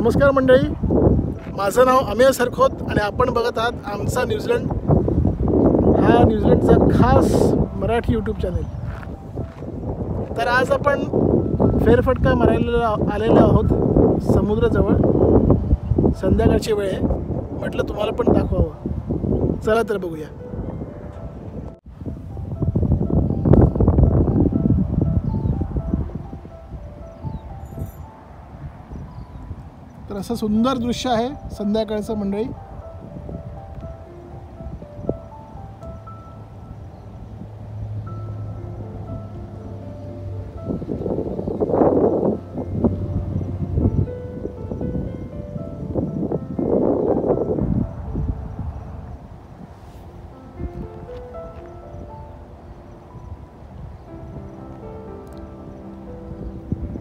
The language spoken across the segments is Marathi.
नमस्कार मंडळी, माझं नाव अमेय सरखोत आणि आपण बघत आहात आमचा न्यूझीलंड, हा न्यूझीलंडचा खास मराठी यूट्यूब चॅनल। तर आज आपण फेरफटका मारायला आलेलो आहोत समुद्राजवळ। संध्याकाळची वेळ आहे, म्हटलं तुम्हाला पण दाखवावं। चला तर बघूया। तर असं सुंदर दृश्य आहे संध्याकाळचं मंडळी।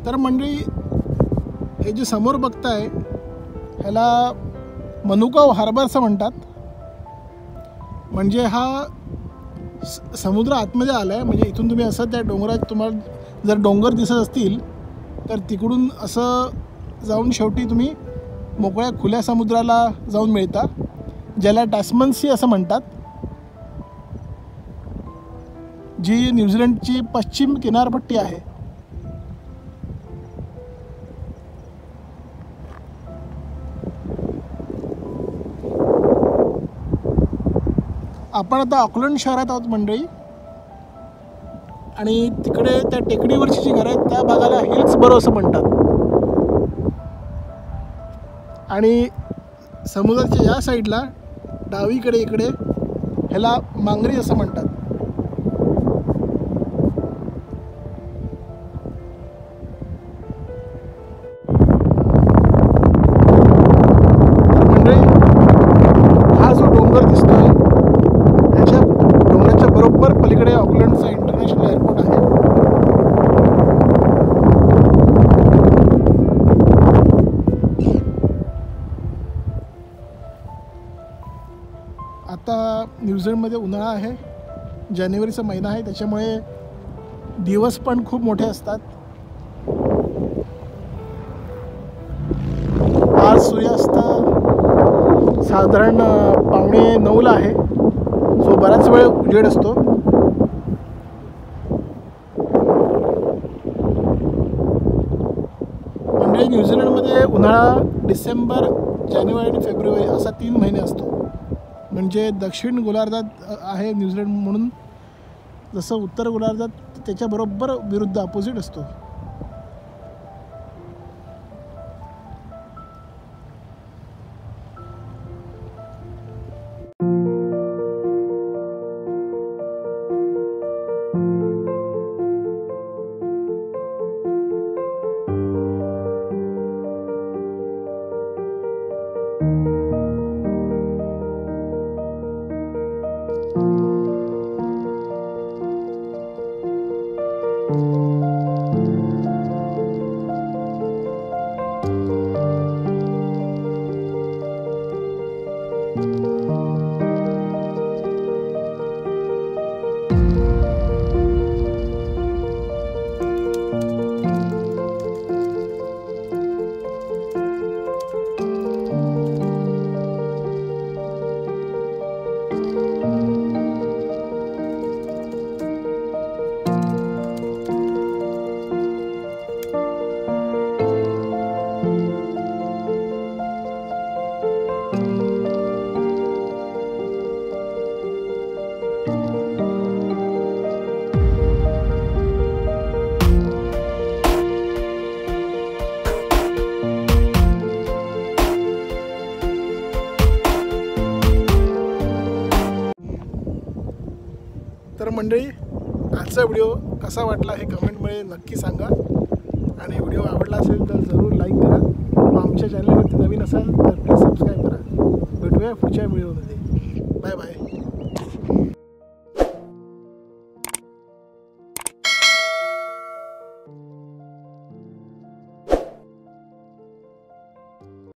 तर मंडळी, हे जे समोर बघताय ह्याला मनुकाव हार्बर असं म्हणतात। म्हणजे हा समुद्र आतमध्ये आला आहे। म्हणजे इथून तुम्ही असं त्या डोंगरात, तुम्हाला जर डोंगर दिसत असतील तर तिकडून असं जाऊन शेवटी तुम्ही मोकळ्या खुल्या समुद्राला जाऊन मिळता, ज्याला टॅस्मन सी असं म्हणतात, जी न्यूझीलंडची पश्चिम किनारपट्टी आहे। आपण आता ऑकलंड शहरात आहोत मंडळी, आणि तिकडे त्या टेकडीवरची जी घरं आहेत त्या भागाला हिल्सबरो असं म्हणतात, आणि समुद्राच्या या साईडला डावीकडे इकडे ह्याला मांगरी असं म्हणतात। मंडळी, हा जो डोंगर दिसतोय ह्याच्या डोंगराच्या बरोबर पलीकडे ऑकलंडचा इंटरनॅशनल एअरपोर्ट आहे। आता न्यूझीलंडमध्ये उन्हाळा आहे, जानेवारीचा महिना आहे, त्याच्यामुळे दिवस पण खूप मोठे असतात। आज सूर्यास्त साधारण 8:45 आहे, सो बराच वेळ उजेड असतो। म्हणजे न्यूझीलंडमध्ये उन्हाळा डिसेंबर, जानेवारी आणि फेब्रुवारी असा 3 महिने असतो। म्हणजे दक्षिण गोलार्धात आहे न्यूझीलंड म्हणून, जसं उत्तर गोलार्धात त्याच्याबरोबर विरुद्ध अपोजिट असतो। तर मंडळी, आजचा व्हिडिओ कसा वाटला हे कमेंटमध्ये नक्की सांगा, आणि व्हिडिओ आवडला असेल तर जरूर लाईक करा। आमच्या चॅनलवरती नवीन असाल तर प्लीज सबस्क्राईब करा। भेटूया पुढच्या व्हिडिओमध्ये। Bye bye.